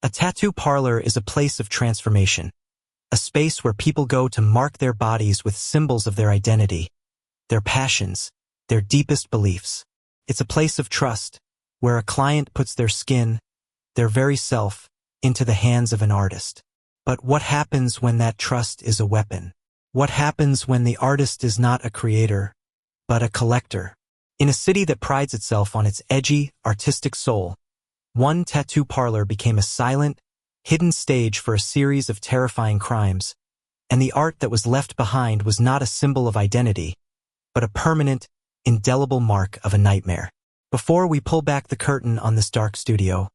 A tattoo parlor is a place of transformation, a space where people go to mark their bodies with symbols of their identity, their passions, their deepest beliefs. It's a place of trust, where a client puts their skin, their very self, into the hands of an artist. But what happens when that trust is a weapon? What happens when the artist is not a creator, but a collector? In a city that prides itself on its edgy, artistic soul, one tattoo parlor became a silent, hidden stage for a series of terrifying crimes, and the art that was left behind was not a symbol of identity, but a permanent, indelible mark of a nightmare. Before we pull back the curtain on this dark studio,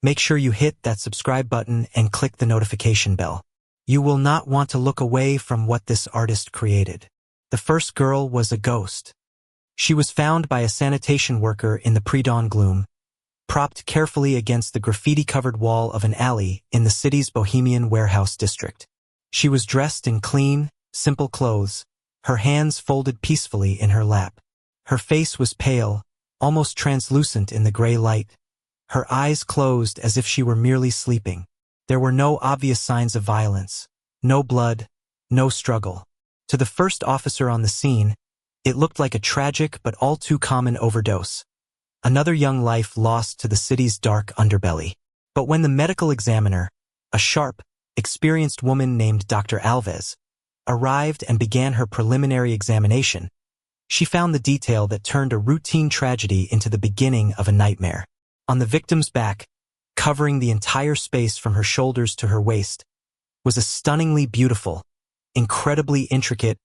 make sure you hit that subscribe button and click the notification bell. You will not want to look away from what this artist created. The first girl was a ghost. She was found by a sanitation worker in the pre-dawn gloom, propped carefully against the graffiti-covered wall of an alley in the city's Bohemian warehouse district. She was dressed in clean, simple clothes, her hands folded peacefully in her lap. Her face was pale, almost translucent in the gray light, her eyes closed as if she were merely sleeping. There were no obvious signs of violence, no blood, no struggle. To the first officer on the scene, it looked like a tragic but all too common overdose. Another young life lost to the city's dark underbelly. But when the medical examiner, a sharp, experienced woman named Dr. Alves, arrived and began her preliminary examination, she found the detail that turned a routine tragedy into the beginning of a nightmare. On the victim's back, covering the entire space from her shoulders to her waist, was a stunningly beautiful, incredibly intricate,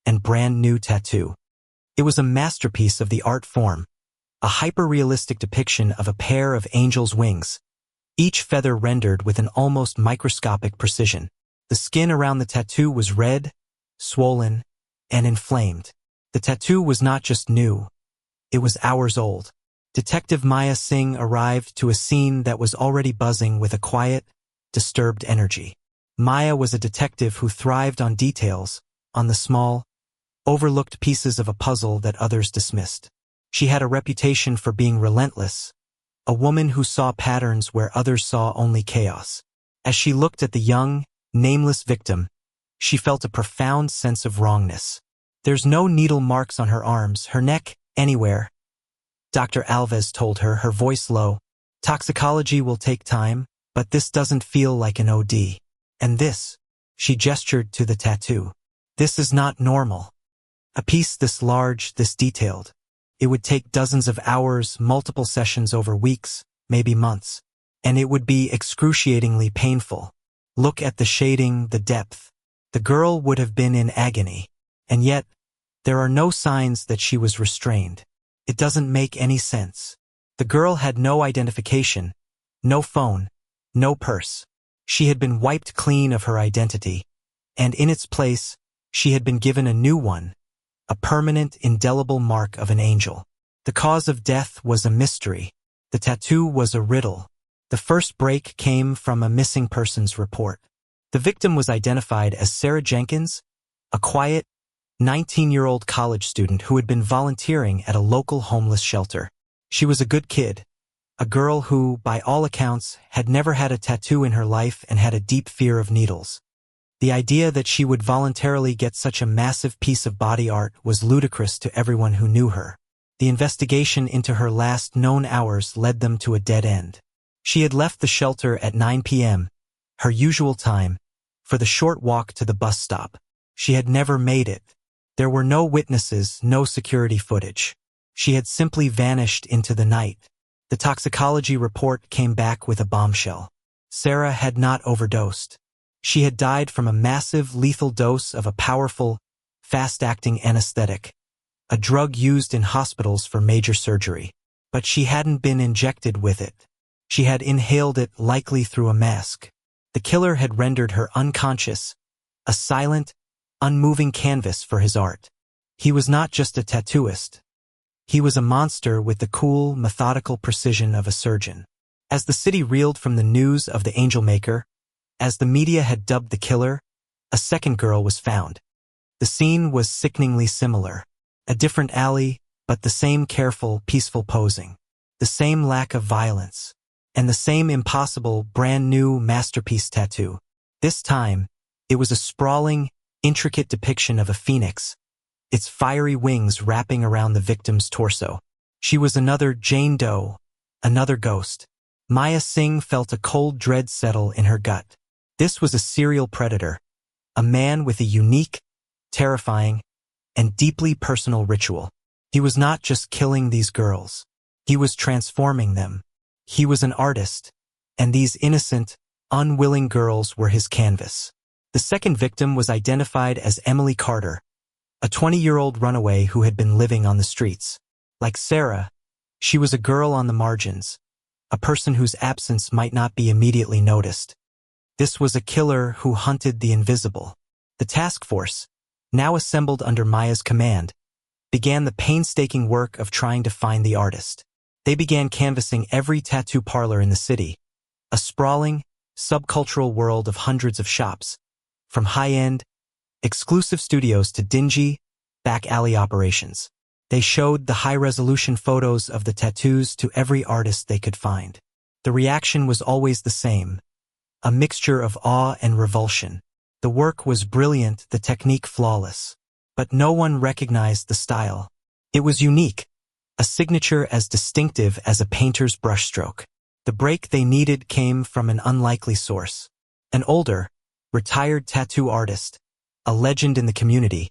and brand new tattoo. It was a masterpiece of the art form, a hyper-realistic depiction of a pair of angel's wings, each feather rendered with an almost microscopic precision. The skin around the tattoo was red, swollen, and inflamed. The tattoo was not just new, it was hours old. Detective Maya Singh arrived to a scene that was already buzzing with a quiet, disturbed energy. Maya was a detective who thrived on details, on the small, overlooked pieces of a puzzle that others dismissed. She had a reputation for being relentless, a woman who saw patterns where others saw only chaos. As she looked at the young, nameless victim, she felt a profound sense of wrongness. There's no needle marks on her arms, her neck, anywhere. Dr. Alves told her, her voice low. Toxicology will take time, but this doesn't feel like an OD. And this, she gestured to the tattoo. This is not normal. A piece this large, this detailed. It would take dozens of hours, multiple sessions over weeks, maybe months. And it would be excruciatingly painful. Look at the shading, the depth. The girl would have been in agony. And yet, there are no signs that she was restrained. It doesn't make any sense. The girl had no identification, no phone, no purse. She had been wiped clean of her identity, and in its place, she had been given a new one, a permanent, indelible mark of an angel. The cause of death was a mystery. The tattoo was a riddle. The first break came from a missing persons report. The victim was identified as Sarah Jenkins, a quiet, 19-year-old college student who had been volunteering at a local homeless shelter. She was a good kid, a girl who, by all accounts, had never had a tattoo in her life and had a deep fear of needles. The idea that she would voluntarily get such a massive piece of body art was ludicrous to everyone who knew her. The investigation into her last known hours led them to a dead end. She had left the shelter at 9 p.m., her usual time, for the short walk to the bus stop. She had never made it. There were no witnesses, no security footage. She had simply vanished into the night. The toxicology report came back with a bombshell. Sarah had not overdosed. She had died from a massive, lethal dose of a powerful, fast-acting anesthetic, a drug used in hospitals for major surgery. But she hadn't been injected with it. She had inhaled it, likely through a mask. The killer had rendered her unconscious, a silent, unmoving canvas for his art. He was not just a tattooist. He was a monster with the cool, methodical precision of a surgeon. As the city reeled from the news of the angel maker, as the media had dubbed the killer, a second girl was found. The scene was sickeningly similar. A different alley, but the same careful, peaceful posing. The same lack of violence. and the same impossible, brand-new masterpiece tattoo. This time, it was a sprawling, intricate depiction of a phoenix, its fiery wings wrapping around the victim's torso. She was another Jane Doe, another ghost. Maya Singh felt a cold dread settle in her gut. This was a serial predator, a man with a unique, terrifying, and deeply personal ritual. He was not just killing these girls. He was transforming them. He was an artist, and these innocent, unwilling girls were his canvas. The second victim was identified as Emily Carter, a 20-year-old runaway who had been living on the streets. Like Sarah, she was a girl on the margins, a person whose absence might not be immediately noticed. This was a killer who hunted the invisible. The task force, now assembled under Maya's command, began the painstaking work of trying to find the artist. They began canvassing every tattoo parlor in the city, a sprawling, subcultural world of hundreds of shops, from high-end, exclusive studios to dingy, back-alley operations. They showed the high-resolution photos of the tattoos to every artist they could find. The reaction was always the same, a mixture of awe and revulsion. The work was brilliant, the technique flawless. But no one recognized the style. It was unique, a signature as distinctive as a painter's brushstroke. The break they needed came from an unlikely source. An older, retired tattoo artist, a legend in the community,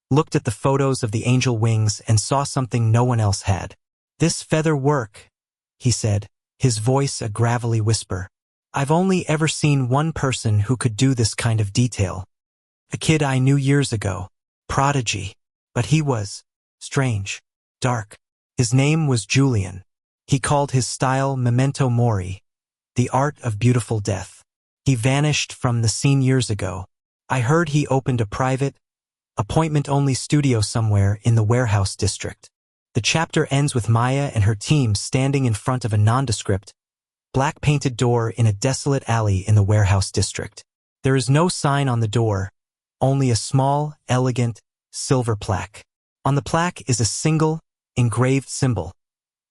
looked at the photos of the angel wings and saw something no one else had. "This feather work," he said, his voice a gravelly whisper. "I've only ever seen one person who could do this kind of detail. A kid I knew years ago. Prodigy. But he was strange, dark. His name was Julian. He called his style memento mori, the art of beautiful death. He vanished from the scene years ago. I heard he opened a private, appointment-only studio somewhere in the warehouse district." The chapter ends with Maya and her team standing in front of a nondescript, black-painted door in a desolate alley in the warehouse district. There is no sign on the door, only a small, elegant, silver plaque. On the plaque is a single, engraved symbol,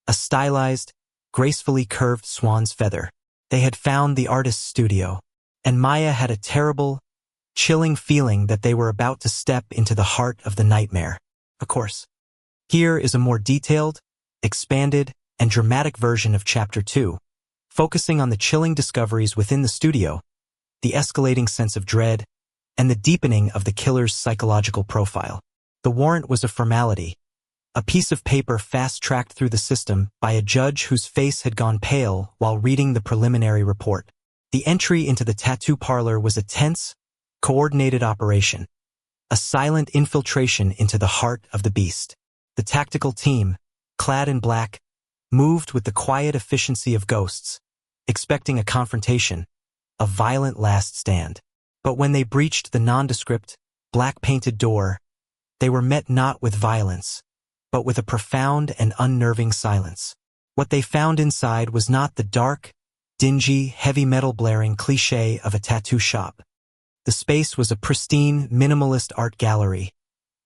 a stylized, gracefully curved swan's feather. They had found the artist's studio, and Maya had a terrible, chilling feeling that they were about to step into the heart of the nightmare. Of course. Here is a more detailed, expanded, and dramatic version of Chapter 2, focusing on the chilling discoveries within the studio, the escalating sense of dread, and the deepening of the killer's psychological profile. The warrant was a formality, a piece of paper fast-tracked through the system by a judge whose face had gone pale while reading the preliminary report. The entry into the tattoo parlor was a tense, coordinated operation, a silent infiltration into the heart of the beast. The tactical team, clad in black, moved with the quiet efficiency of ghosts, expecting a confrontation, a violent last stand. But when they breached the nondescript, black-painted door, they were met not with violence, but with a profound and unnerving silence. What they found inside was not the dark, dingy, heavy metal blaring cliché of a tattoo shop. The space was a pristine, minimalist art gallery,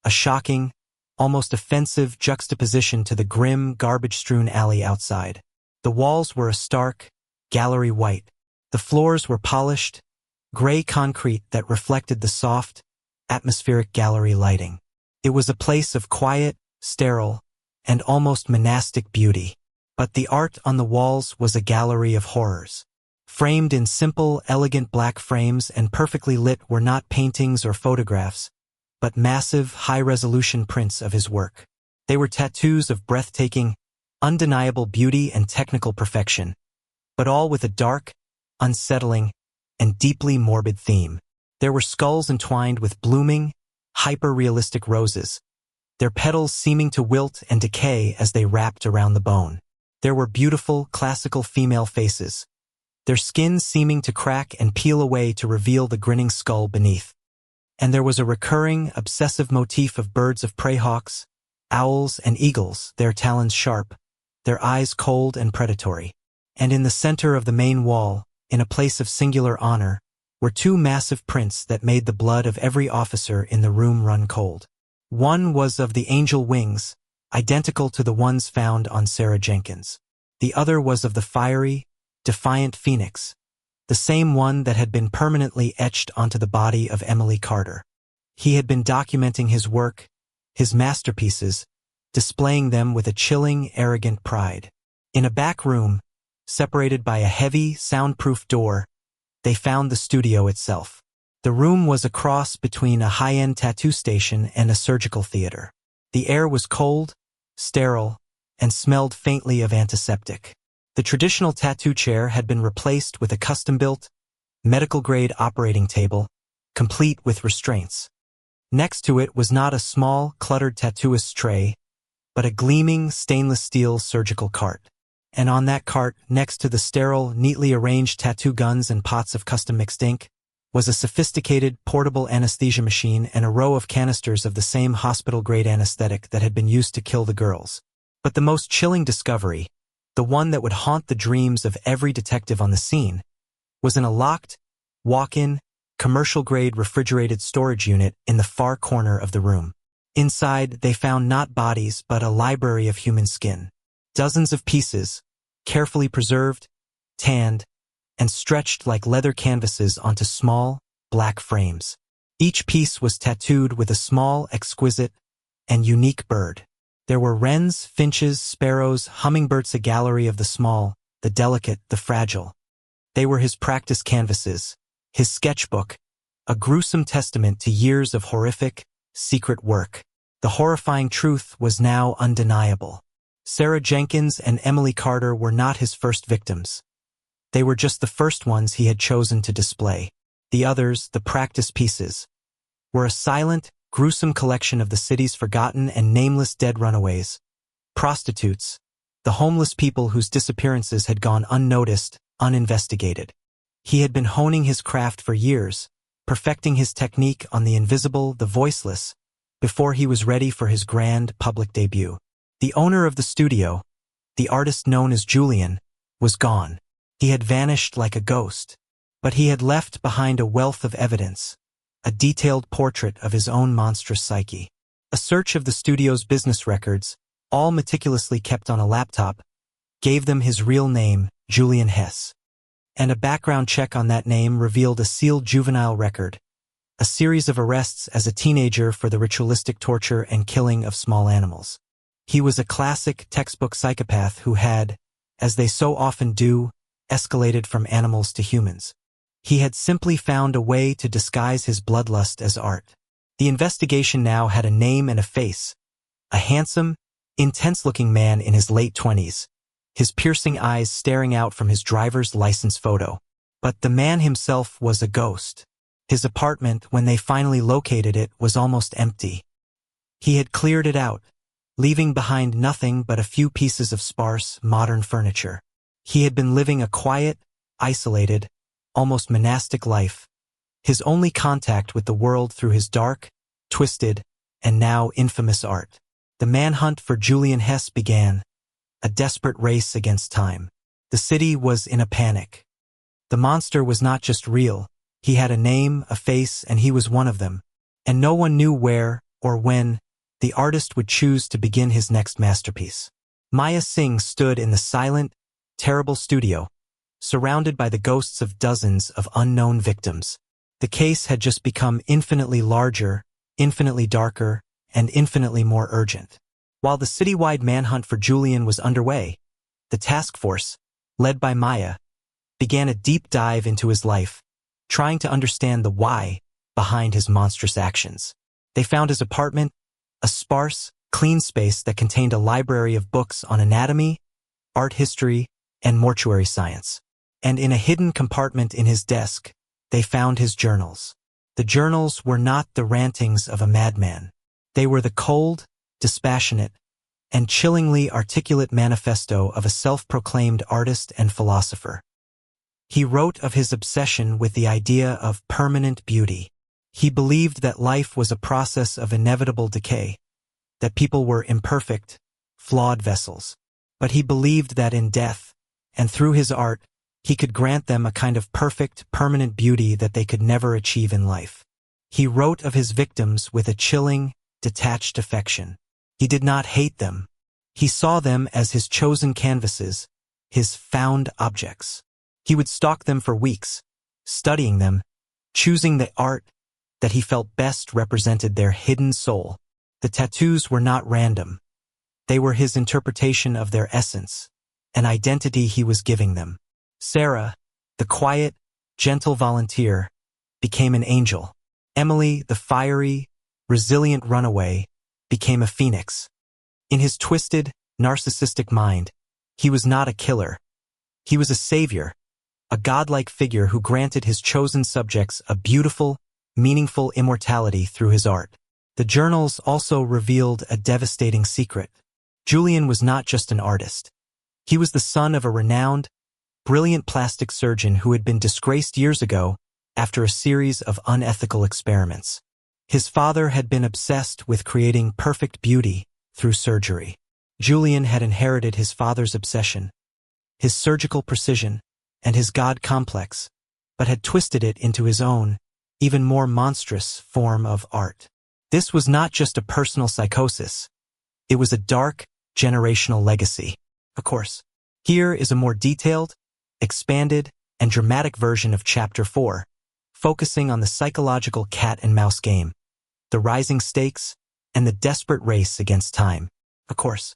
a shocking, almost offensive juxtaposition to the grim, garbage-strewn alley outside. The walls were a stark, gallery white. The floors were polished, gray concrete that reflected the soft, atmospheric gallery lighting. It was a place of quiet, sterile, and almost monastic beauty. But the art on the walls was a gallery of horrors. Framed in simple, elegant black frames and perfectly lit were not paintings or photographs, but massive, high-resolution prints of his work. They were tattoos of breathtaking, undeniable beauty and technical perfection, but all with a dark, unsettling, and deeply morbid theme. There were skulls entwined with blooming, hyper-realistic roses, their petals seeming to wilt and decay as they wrapped around the bone. There were beautiful, classical female faces, their skin seeming to crack and peel away to reveal the grinning skull beneath. And there was a recurring, obsessive motif of birds of prey, hawks, owls, and eagles, their talons sharp, their eyes cold and predatory. And in the center of the main wall, in a place of singular honor, were two massive prints that made the blood of every officer in the room run cold. One was of the angel wings, identical to the ones found on Sarah Jenkins. The other was of the fiery, defiant phoenix, the same one that had been permanently etched onto the body of Emily Carter. He had been documenting his work, his masterpieces, displaying them with a chilling, arrogant pride. In a back room, separated by a heavy, soundproof door, they found the studio itself. The room was a cross between a high-end tattoo station and a surgical theater. The air was cold, sterile, and smelled faintly of antiseptic. The traditional tattoo chair had been replaced with a custom-built, medical-grade operating table, complete with restraints. Next to it was not a small, cluttered tattooist's tray, but a gleaming stainless steel surgical cart. And on that cart, next to the sterile, neatly arranged tattoo guns and pots of custom-mixed ink, was a sophisticated, portable anesthesia machine and a row of canisters of the same hospital-grade anesthetic that had been used to kill the girls. But the most chilling discovery, the one that would haunt the dreams of every detective on the scene, was in a locked, walk-in, commercial-grade refrigerated storage unit in the far corner of the room. Inside, they found not bodies but a library of human skin. Dozens of pieces, carefully preserved, tanned, and stretched like leather canvases onto small, black frames. Each piece was tattooed with a small, exquisite, and unique bird. There were wrens, finches, sparrows, hummingbirds, a gallery of the small, the delicate, the fragile. They were his practice canvases, his sketchbook, a gruesome testament to years of horrific, secret work. The horrifying truth was now undeniable. Sarah Jenkins and Emily Carter were not his first victims. They were just the first ones he had chosen to display. The others, the practice pieces, were a silent, gruesome collection of the city's forgotten and nameless dead runaways, prostitutes, the homeless people whose disappearances had gone unnoticed, uninvestigated. He had been honing his craft for years, perfecting his technique on the invisible, the voiceless, before he was ready for his grand public debut. The owner of the studio, the artist known as Julian, was gone. He had vanished like a ghost, but he had left behind a wealth of evidence, a detailed portrait of his own monstrous psyche. A search of the studio's business records, all meticulously kept on a laptop, gave them his real name, Julian Hess. And a background check on that name revealed a sealed juvenile record, a series of arrests as a teenager for the ritualistic torture and killing of small animals. He was a classic textbook psychopath who had, as they so often do, escalated from animals to humans. He had simply found a way to disguise his bloodlust as art. The investigation now had a name and a face, a handsome, intense-looking man in his late 20s, his piercing eyes staring out from his driver's license photo. But the man himself was a ghost. His apartment, when they finally located it, was almost empty. He had cleared it out, leaving behind nothing but a few pieces of sparse, modern furniture. He had been living a quiet, isolated, almost monastic life, his only contact with the world through his dark, twisted, and now infamous art. The manhunt for Julian Hess began, a desperate race against time. The city was in a panic. The monster was not just real, he had a name, a face, and he was one of them. And no one knew where, or when, the artist would choose to begin his next masterpiece. Maya Singh stood in the silent, terrible studio, surrounded by the ghosts of dozens of unknown victims. The case had just become infinitely larger, infinitely darker, and infinitely more urgent. While the citywide manhunt for Julian was underway, the task force, led by Maya, began a deep dive into his life, trying to understand the why behind his monstrous actions. They found his apartment, a sparse, clean space that contained a library of books on anatomy, art history, and mortuary science. And in a hidden compartment in his desk, they found his journals. The journals were not the rantings of a madman. They were the cold, dispassionate, and chillingly articulate manifesto of a self-proclaimed artist and philosopher. He wrote of his obsession with the idea of permanent beauty. He believed that life was a process of inevitable decay, that people were imperfect, flawed vessels. But he believed that in death, and through his art, he could grant them a kind of perfect, permanent beauty that they could never achieve in life. He wrote of his victims with a chilling, detached affection. He did not hate them. He saw them as his chosen canvases, his found objects. He would stalk them for weeks, studying them, choosing the art that he felt best represented their hidden soul. The tattoos were not random. They were his interpretation of their essence, an identity he was giving them. Sarah, the quiet, gentle volunteer, became an angel. Emily, the fiery, resilient runaway, became a phoenix. In his twisted, narcissistic mind, he was not a killer. He was a savior, a godlike figure who granted his chosen subjects a beautiful, meaningful immortality through his art. The journals also revealed a devastating secret. Julian was not just an artist. He was the son of a renowned, brilliant plastic surgeon who had been disgraced years ago after a series of unethical experiments. His father had been obsessed with creating perfect beauty through surgery. Julian had inherited his father's obsession, his surgical precision, and his God complex, but had twisted it into his own, even more monstrous form of art. This was not just a personal psychosis. It was a dark, generational legacy. Of course, here is a more detailed, expanded, and dramatic version of Chapter 4, focusing on the psychological cat-and-mouse game, the rising stakes, and the desperate race against time. Of course,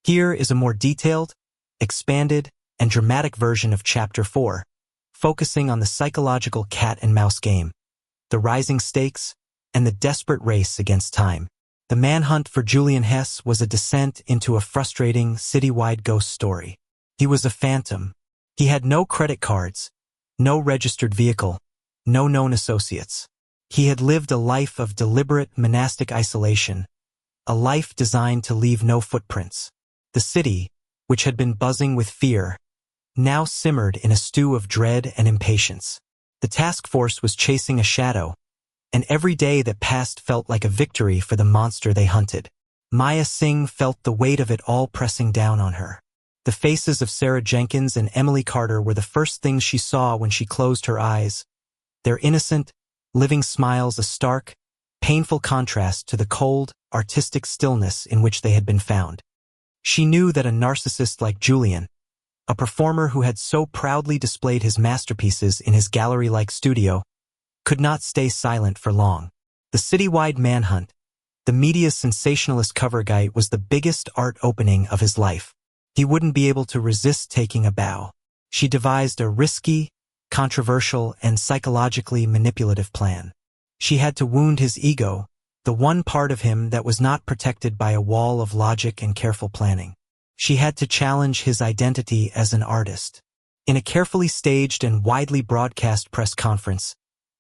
here is a more detailed, expanded, and dramatic version of Chapter 4, focusing on the psychological cat-and-mouse game, the rising stakes, and the desperate race against time. The manhunt for Julian Hess was a descent into a frustrating, citywide ghost story. He was a phantom. He had no credit cards, no registered vehicle, no known associates. He had lived a life of deliberate monastic isolation, a life designed to leave no footprints. The city, which had been buzzing with fear, now simmered in a stew of dread and impatience. The task force was chasing a shadow, and every day that passed felt like a victory for the monster they hunted. Maya Singh felt the weight of it all pressing down on her. The faces of Sarah Jenkins and Emily Carter were the first things she saw when she closed her eyes, their innocent, living smiles a stark, painful contrast to the cold, artistic stillness in which they had been found. She knew that a narcissist like Julian, a performer who had so proudly displayed his masterpieces in his gallery-like studio, could not stay silent for long. The citywide manhunt, the media's sensationalist cover guy, was the biggest art opening of his life. He wouldn't be able to resist taking a bow. She devised a risky, controversial, and psychologically manipulative plan. She had to wound his ego, the one part of him that was not protected by a wall of logic and careful planning. She had to challenge his identity as an artist. In a carefully staged and widely broadcast press conference,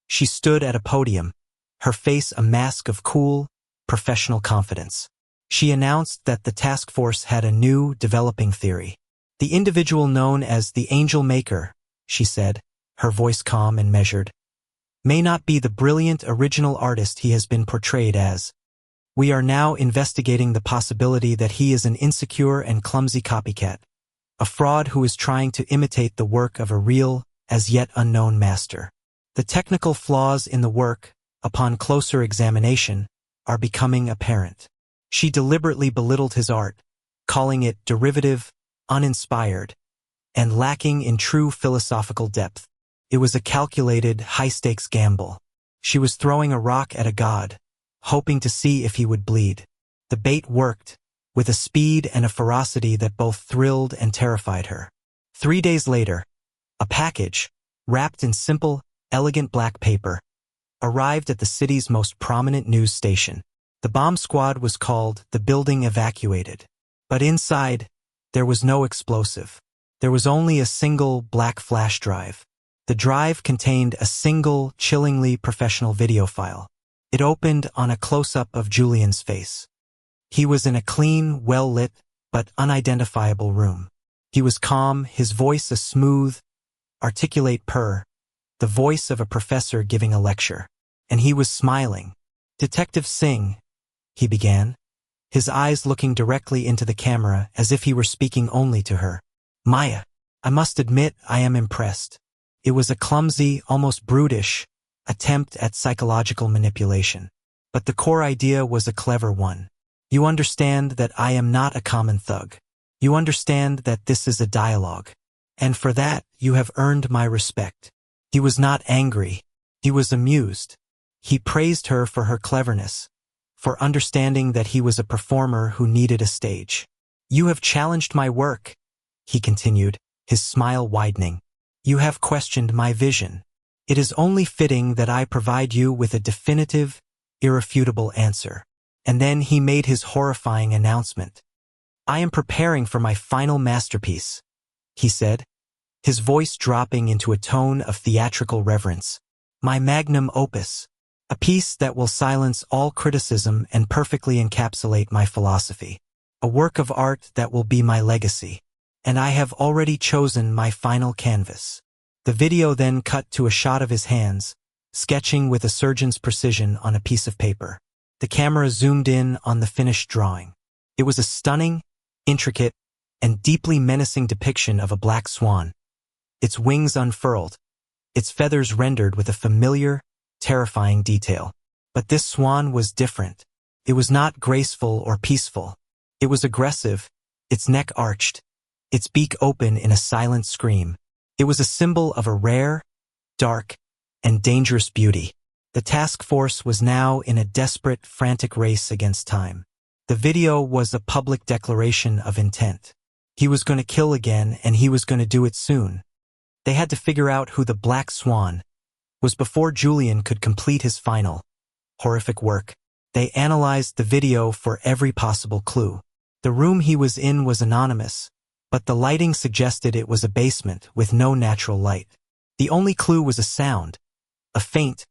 she stood at a podium, her face a mask of cool, professional confidence. She announced that the task force had a new, developing theory. The individual known as the Angel Maker, she said, her voice calm and measured, may not be the brilliant original artist he has been portrayed as. We are now investigating the possibility that he is an insecure and clumsy copycat, a fraud who is trying to imitate the work of a real, as yet unknown master. The technical flaws in the work, upon closer examination, are becoming apparent. She deliberately belittled his art, calling it derivative, uninspired, and lacking in true philosophical depth. It was a calculated, high-stakes gamble. She was throwing a rock at a god, hoping to see if he would bleed. The bait worked, with a speed and a ferocity that both thrilled and terrified her. 3 days later, a package, wrapped in simple, elegant black paper, arrived at the city's most prominent news station. The bomb squad was called the Building Evacuated. But inside, there was no explosive. There was only a single black flash drive. The drive contained a single, chillingly professional video file. It opened on a close-up of Julian's face. He was in a clean, well-lit, but unidentifiable room. He was calm, his voice a smooth, articulate purr, the voice of a professor giving a lecture. And he was smiling. "Detective Singh," he began, his eyes looking directly into the camera as if he were speaking only to her. "Maya, I must admit I am impressed." It was a clumsy, almost brutish, attempt at psychological manipulation. But the core idea was a clever one. You understand that I am not a common thug. You understand that this is a dialogue. And for that, you have earned my respect." He was not angry. He was amused. He praised her for her cleverness, for understanding that he was a performer who needed a stage. "You have challenged my work," he continued, his smile widening. "You have questioned my vision. It is only fitting that I provide you with a definitive, irrefutable answer." And then he made his horrifying announcement. "I am preparing for my final masterpiece," he said, his voice dropping into a tone of theatrical reverence. "My magnum opus, a piece that will silence all criticism and perfectly encapsulate my philosophy. A work of art that will be my legacy. And I have already chosen my final canvas." The video then cut to a shot of his hands, sketching with a surgeon's precision on a piece of paper. The camera zoomed in on the finished drawing. It was a stunning, intricate, and deeply menacing depiction of a black swan, its wings unfurled, its feathers rendered with a familiar, terrifying detail. But this swan was different. It was not graceful or peaceful. It was aggressive, its neck arched, its beak open in a silent scream. It was a symbol of a rare, dark, and dangerous beauty. The task force was now in a desperate, frantic race against time. The video was a public declaration of intent. He was going to kill again, and he was going to do it soon. They had to figure out who the Black Swan was before Julian could complete his final, horrific work. They analyzed the video for every possible clue. The room he was in was anonymous, but the lighting suggested it was a basement with no natural light. The only clue was a sound, a faint,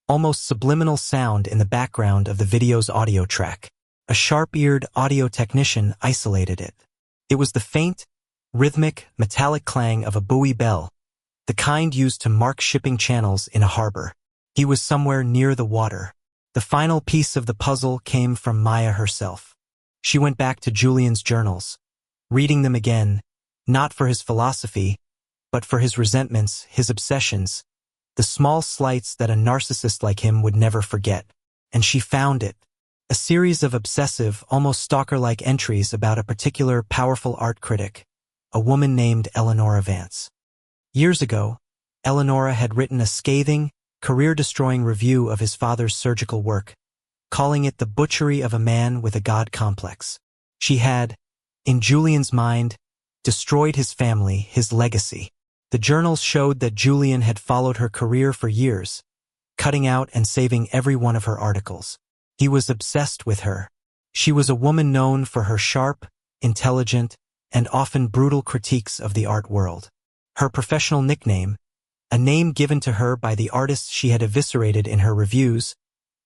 almost subliminal sound in the background of the video's audio track. A sharp-eared audio technician isolated it. It was the faint, rhythmic, metallic clang of a buoy bell, the kind used to mark shipping channels in a harbor. He was somewhere near the water. The final piece of the puzzle came from Maya herself. She went back to Julian's journals, reading them again, not for his philosophy, but for his resentments, his obsessions, the small slights that a narcissist like him would never forget. And she found it. A series of obsessive, almost stalker-like entries about a particular powerful art critic, a woman named Eleonora Vance. Years ago, Eleonora had written a scathing, career-destroying review of his father's surgical work, calling it the butchery of a man with a god complex. She had, in Julian's mind, destroyed his family, his legacy. The journals showed that Julian had followed her career for years, cutting out and saving every one of her articles. He was obsessed with her. She was a woman known for her sharp, intelligent, and often brutal critiques of the art world. Her professional nickname, a name given to her by the artists she had eviscerated in her reviews,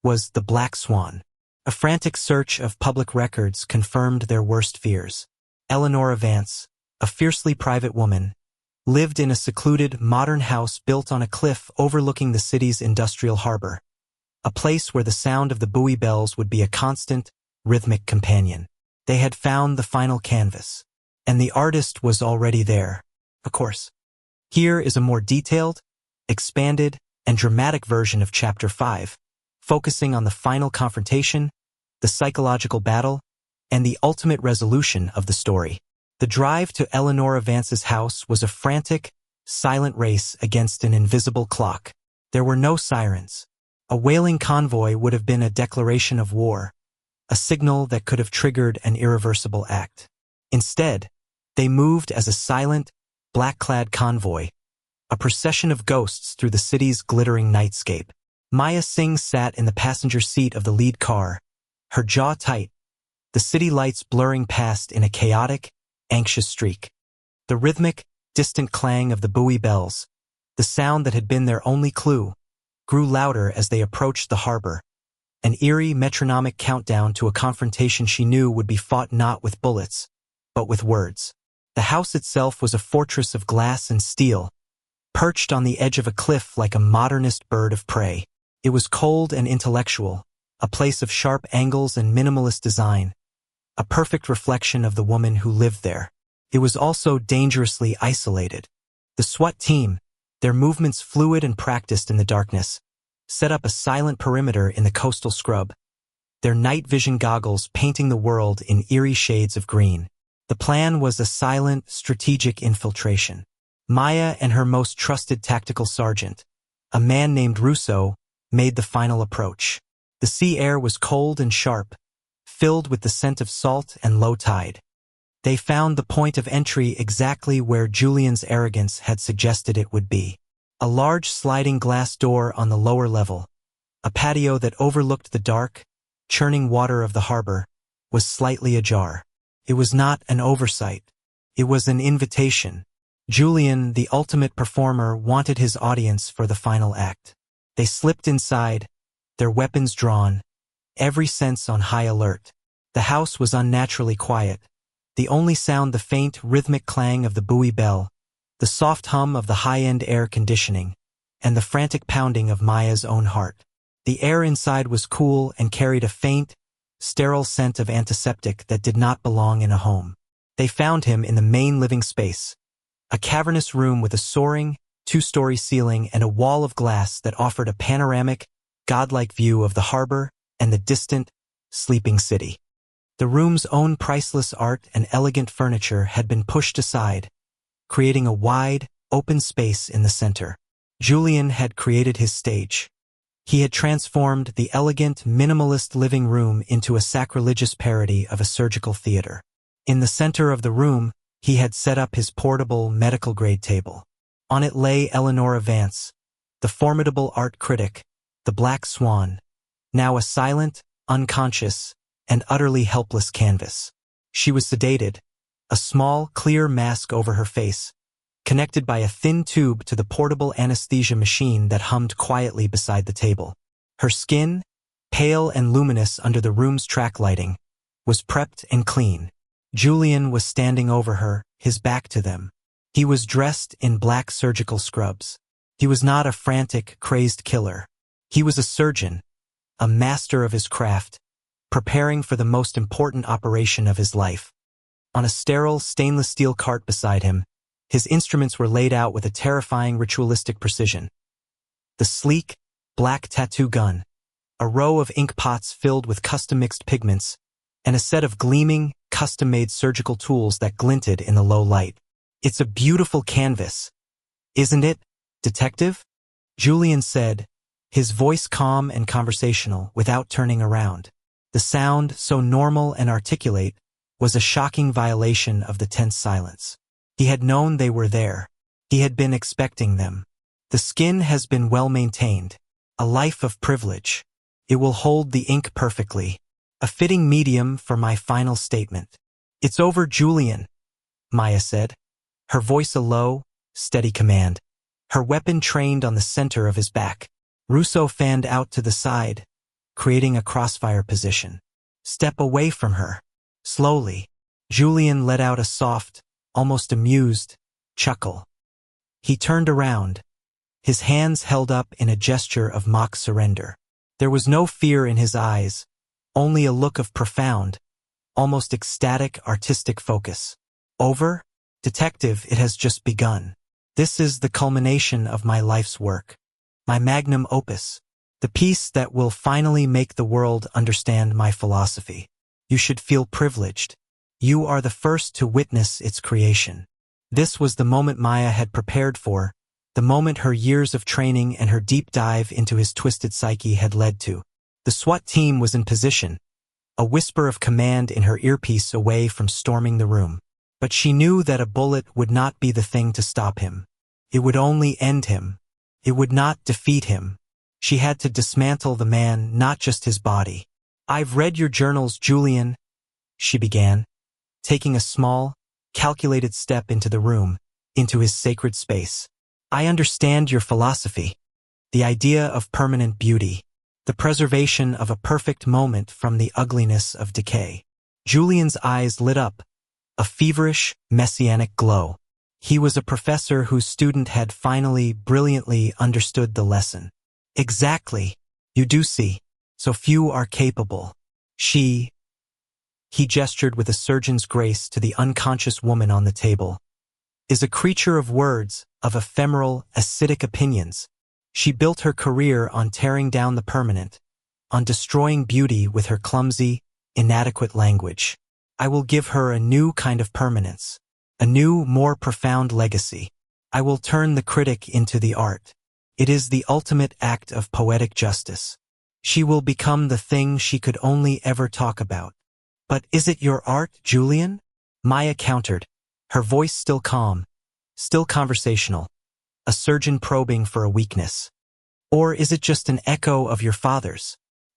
was the Black Swan. A frantic search of public records confirmed their worst fears. Eleonora Vance, a fiercely private woman, lived in a secluded, modern house built on a cliff overlooking the city's industrial harbor, a place where the sound of the buoy bells would be a constant, rhythmic companion. They had found the final canvas, and the artist was already there, of course. Here is a more detailed, expanded, and dramatic version of Chapter 5, focusing on the final confrontation, the psychological battle, and the ultimate resolution of the story. The drive to Eleonora Vance's house was a frantic, silent race against an invisible clock. There were no sirens. A whaling convoy would have been a declaration of war, a signal that could have triggered an irreversible act. Instead, they moved as a silent, black-clad convoy, a procession of ghosts through the city's glittering nightscape. Maya Singh sat in the passenger seat of the lead car, her jaw tight, the city lights blurring past in a chaotic, anxious streak. The rhythmic, distant clang of the buoy bells, the sound that had been their only clue, grew louder as they approached the harbor, an eerie metronomic countdown to a confrontation she knew would be fought not with bullets, but with words. The house itself was a fortress of glass and steel, perched on the edge of a cliff like a modernist bird of prey. It was cold and intellectual, a place of sharp angles and minimalist design, a perfect reflection of the woman who lived there. It was also dangerously isolated. The SWAT team, their movements fluid and practiced in the darkness, set up a silent perimeter in the coastal scrub, their night vision goggles painting the world in eerie shades of green. The plan was a silent, strategic infiltration. Maya and her most trusted tactical sergeant, a man named Russo, made the final approach. The sea air was cold and sharp, filled with the scent of salt and low tide. They found the point of entry exactly where Julian's arrogance had suggested it would be. A large sliding glass door on the lower level, a patio that overlooked the dark, churning water of the harbor, was slightly ajar. It was not an oversight. It was an invitation. Julian, the ultimate performer, wanted his audience for the final act. They slipped inside, their weapons drawn, every sense on high alert. The house was unnaturally quiet. The only sound the faint, rhythmic clang of the buoy bell, the soft hum of the high-end air conditioning, and the frantic pounding of Maya's own heart. The air inside was cool and carried a faint, sterile scent of antiseptic that did not belong in a home. They found him in the main living space, a cavernous room with a soaring, two-story ceiling and a wall of glass that offered a panoramic, godlike view of the harbor and the distant, sleeping city. The room's own priceless art and elegant furniture had been pushed aside, creating a wide, open space in the center. Julian had created his stage. He had transformed the elegant, minimalist living room into a sacrilegious parody of a surgical theater. In the center of the room, he had set up his portable, medical-grade table. On it lay Eleanora Vance, the formidable art critic, the Black Swan, now a silent, unconscious, and utterly helpless canvas. She was sedated, a small, clear mask over her face, connected by a thin tube to the portable anesthesia machine that hummed quietly beside the table. Her skin, pale and luminous under the room's track lighting, was prepped and clean. Julian was standing over her, his back to them. He was dressed in black surgical scrubs. He was not a frantic, crazed killer. He was a surgeon, a master of his craft, preparing for the most important operation of his life. On a sterile stainless steel cart beside him, his instruments were laid out with a terrifying ritualistic precision. The sleek, black tattoo gun, a row of ink pots filled with custom-mixed pigments, and a set of gleaming, custom-made surgical tools that glinted in the low light. "It's a beautiful canvas, isn't it, detective?" Julian said, his voice calm and conversational, without turning around. The sound, so normal and articulate, was a shocking violation of the tense silence. He had known they were there. He had been expecting them. "The skin has been well maintained. A life of privilege. It will hold the ink perfectly. A fitting medium for my final statement." "It's over, Julian," Maya said, her voice a low, steady command, her weapon trained on the center of his back. Russo fanned out to the side, creating a crossfire position. "Step away from her." Slowly, Julian let out a soft, almost amused, chuckle. He turned around, his hands held up in a gesture of mock surrender. There was no fear in his eyes, only a look of profound, almost ecstatic artistic focus. "Over? Detective, it has just begun. This is the culmination of my life's work. My magnum opus. The piece that will finally make the world understand my philosophy. You should feel privileged. You are the first to witness its creation." This was the moment Maya had prepared for, the moment her years of training and her deep dive into his twisted psyche had led to. The SWAT team was in position, a whisper of command in her earpiece away from storming the room. But she knew that a bullet would not be the thing to stop him. It would only end him. It would not defeat him. She had to dismantle the man, not just his body. "I've read your journals, Julian," she began, taking a small, calculated step into the room, into his sacred space. "I understand your philosophy. The idea of permanent beauty. The preservation of a perfect moment from the ugliness of decay." Julian's eyes lit up, a feverish, messianic glow. He was a professor whose student had finally, brilliantly understood the lesson. "Exactly. You do see. So few are capable. He gestured with a surgeon's grace to the unconscious woman on the table, "is a creature of words, of ephemeral, acidic opinions. She built her career on tearing down the permanent, on destroying beauty with her clumsy, inadequate language. I will give her a new kind of permanence, a new, more profound legacy. I will turn the critic into the art. It is the ultimate act of poetic justice. She will become the thing she could only ever talk about. But is it your art, Julian? Maya countered, her voice still calm, still conversational, a surgeon probing for a weakness. Or is it just an echo of your father's?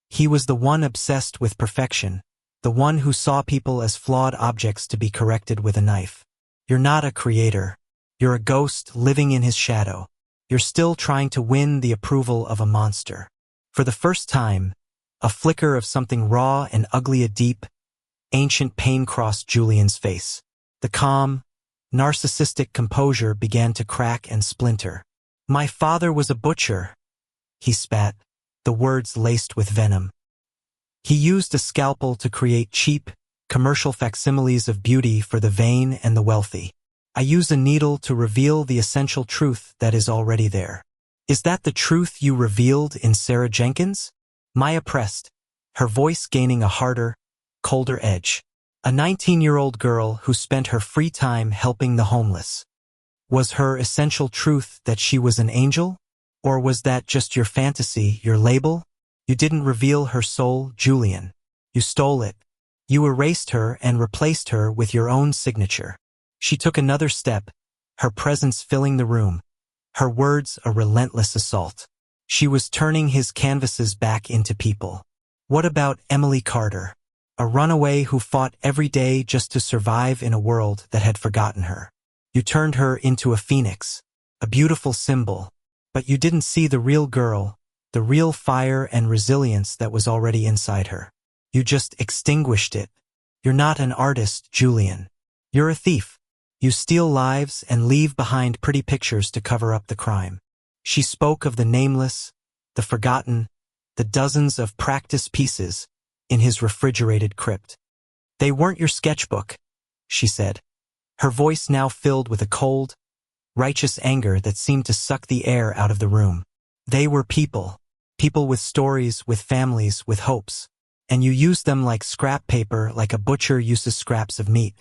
He was the one obsessed with perfection, the one who saw people as flawed objects to be corrected with a knife. You're not a creator. You're a ghost living in his shadow. You're still trying to win the approval of a monster. For the first time, a flicker of something raw and ugly, a deep, ancient pain crossed Julian's face. The calm, narcissistic composure began to crack and splinter. My father was a butcher, he spat, the words laced with venom. He used a scalpel to create cheap, commercial facsimiles of beauty for the vain and the wealthy. I use a needle to reveal the essential truth that is already there. Is that the truth you revealed in Sarah Jenkins? Maya pressed, her voice gaining a harder, colder edge. A 19-year-old girl who spent her free time helping the homeless. Was her essential truth that she was an angel? Or was that just your fantasy, your label? You didn't reveal her soul, Julian. You stole it. You erased her and replaced her with your own signature. She took another step, her presence filling the room, her words a relentless assault. She was turning his canvases back into people. What about Emily Carter? A runaway who fought every day just to survive in a world that had forgotten her. You turned her into a phoenix, a beautiful symbol, but you didn't see the real girl, the real fire and resilience that was already inside her. You just extinguished it. You're not an artist, Julian. You're a thief. You steal lives and leave behind pretty pictures to cover up the crime. She spoke of the nameless, the forgotten, the dozens of practice pieces in his refrigerated crypt. They weren't your sketchbook, she said, her voice now filled with a cold, righteous anger that seemed to suck the air out of the room. They were people, people with stories, with families, with hopes. And you used them like scrap paper, like a butcher uses scraps of meat.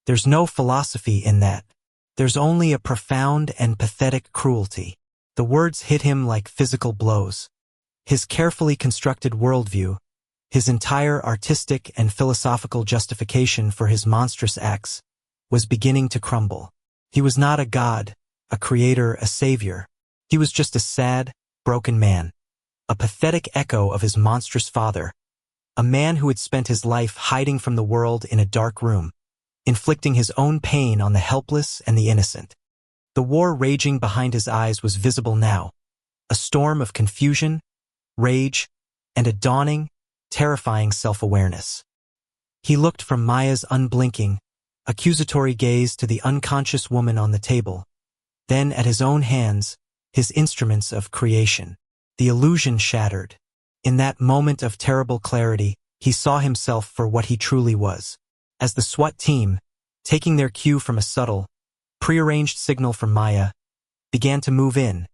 There's no philosophy in that. There's only a profound and pathetic cruelty. The words hit him like physical blows. His carefully constructed worldview, his entire artistic and philosophical justification for his monstrous acts, was beginning to crumble. He was not a god, a creator, a savior. He was just a sad, broken man, a pathetic echo of his monstrous father, a man who had spent his life hiding from the world in a dark room, inflicting his own pain on the helpless and the innocent. The war raging behind his eyes was visible now, a storm of confusion, rage, and a dawning, terrifying self-awareness. He looked from Maya's unblinking, accusatory gaze to the unconscious woman on the table, then at his own hands, his instruments of creation. The illusion shattered. In that moment of terrible clarity, he saw himself for what he truly was. As the SWAT team, taking their cue from a subtle, prearranged signal from Maya, began to move in,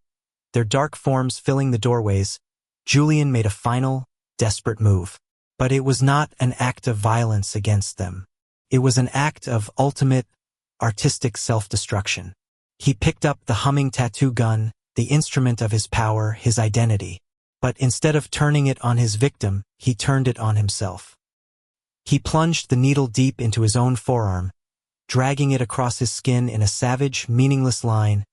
their dark forms filling the doorways, Julian made a final, desperate move. But it was not an act of violence against them. It was an act of ultimate, artistic self-destruction. He picked up the humming tattoo gun, the instrument of his power, his identity. But instead of turning it on his victim, he turned it on himself. He plunged the needle deep into his own forearm, dragging it across his skin in a savage, meaningless line,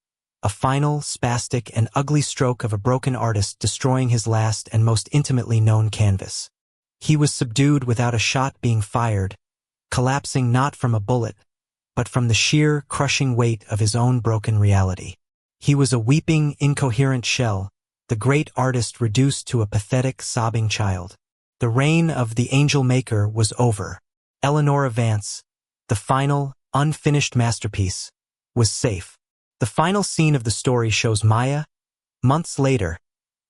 a final, spastic, and ugly stroke of a broken artist destroying his last and most intimately known canvas. He was subdued without a shot being fired, collapsing not from a bullet, but from the sheer, crushing weight of his own broken reality. He was a weeping, incoherent shell, the great artist reduced to a pathetic, sobbing child. The reign of the Angel Maker was over. Eleanor Vance, the final, unfinished masterpiece, was safe. The final scene of the story shows Maya, months later,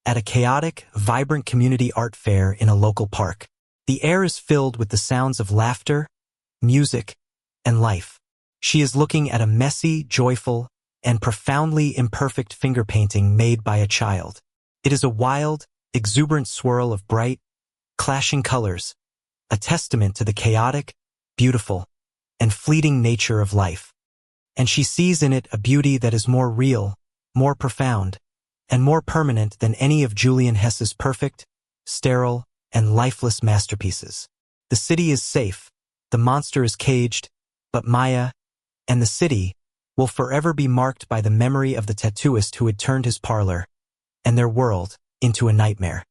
at a chaotic, vibrant community art fair in a local park. The air is filled with the sounds of laughter, music, and life. She is looking at a messy, joyful, and profoundly imperfect finger painting made by a child. It is a wild, exuberant swirl of bright, clashing colors, a testament to the chaotic, beautiful, and fleeting nature of life. and she sees in it a beauty that is more real, more profound, and more permanent than any of Julian Hesse's perfect, sterile, and lifeless masterpieces. The city is safe, the monster is caged, but Maya, and the city, will forever be marked by the memory of the tattooist who had turned his parlor, and their world, into a nightmare.